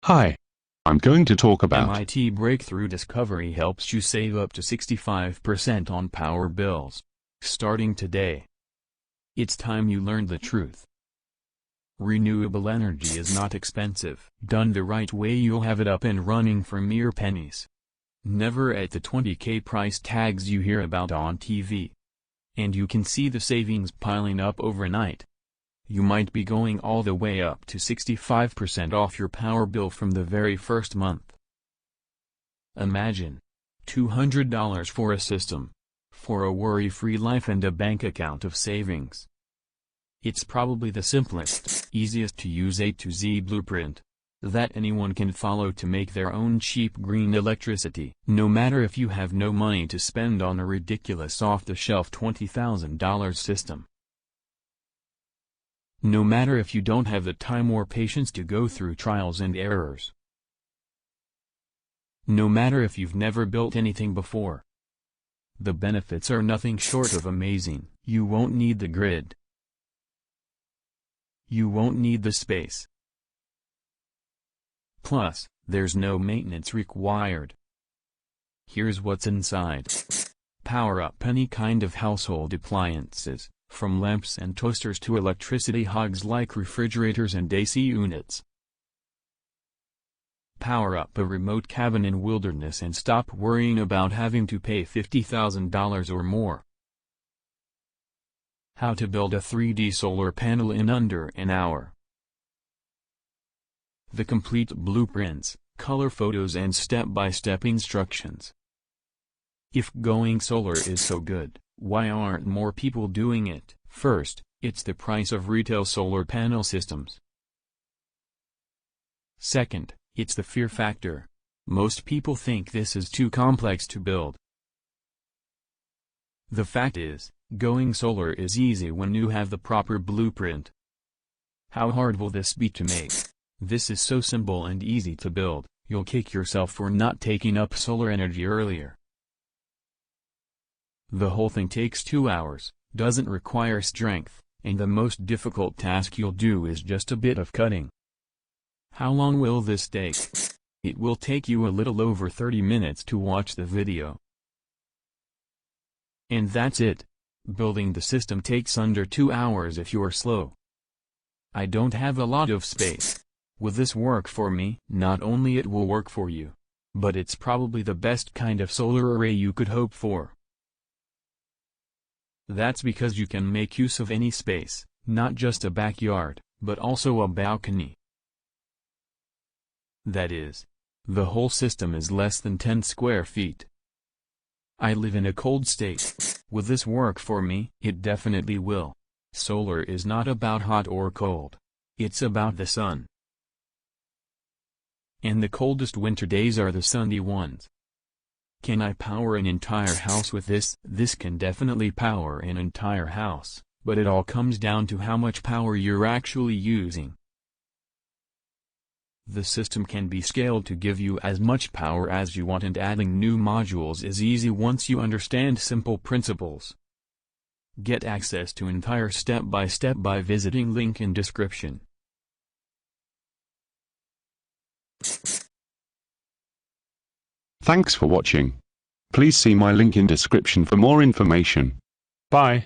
Hi. I'm going to talk about MIT breakthrough discovery helps you save up to 65% on power bills. Starting today. It's time you learned the truth. Renewable energy is not expensive. Done the right way, you'll have it up and running for mere pennies. Never at the 20K price tags you hear about on TV. And you can see the savings piling up overnight. You might be going all the way up to 65% off your power bill from the very first month. Imagine $200 for a system, for a worry-free life and a bank account of savings. It's probably the simplest, easiest to use A to Z blueprint that anyone can follow to make their own cheap green electricity. No matter if you have no money to spend on a ridiculous off-the-shelf $20,000 system. No matter if you don't have the time or patience to go through trials and errors. No matter if you've never built anything before. The benefits are nothing short of amazing. You won't need the grid. You won't need the space. Plus, there's no maintenance required. Here's what's inside. Power up any kind of household appliances, from lamps and toasters to electricity hogs like refrigerators and AC units. Power up a remote cabin in wilderness and stop worrying about having to pay $50,000 or more. How to build a 3D solar panel in under an hour. The complete blueprints, color photos and step-by-step instructions. If going solar is so good, why aren't more people doing it? First, it's the price of retail solar panel systems. Second, it's the fear factor. Most people think this is too complex to build. The fact is, going solar is easy when you have the proper blueprint. How hard will this be to make? This is so simple and easy to build, you'll kick yourself for not taking up solar energy earlier. The whole thing takes 2 hours, doesn't require strength, and the most difficult task you'll do is just a bit of cutting. How long will this take? It will take you a little over 30 minutes to watch the video. And that's it. Building the system takes under 2 hours if you're slow. I don't have a lot of space. Will this work for me? Not only it will work for you, but it's probably the best kind of solar array you could hope for. That's because you can make use of any space, not just a backyard, but also a balcony. That is, the whole system is less than 10 square feet. I live in a cold state. Will this work for me? It definitely will. Solar is not about hot or cold. It's about the sun. And the coldest winter days are the sunny ones. Can I power an entire house with this? This can definitely power an entire house, but it all comes down to how much power you're actually using. The system can be scaled to give you as much power as you want, and adding new modules is easy once you understand simple principles. Get access to entire step-by-step by visiting link in description. Thanks for watching. Please see my link in description for more information. Bye.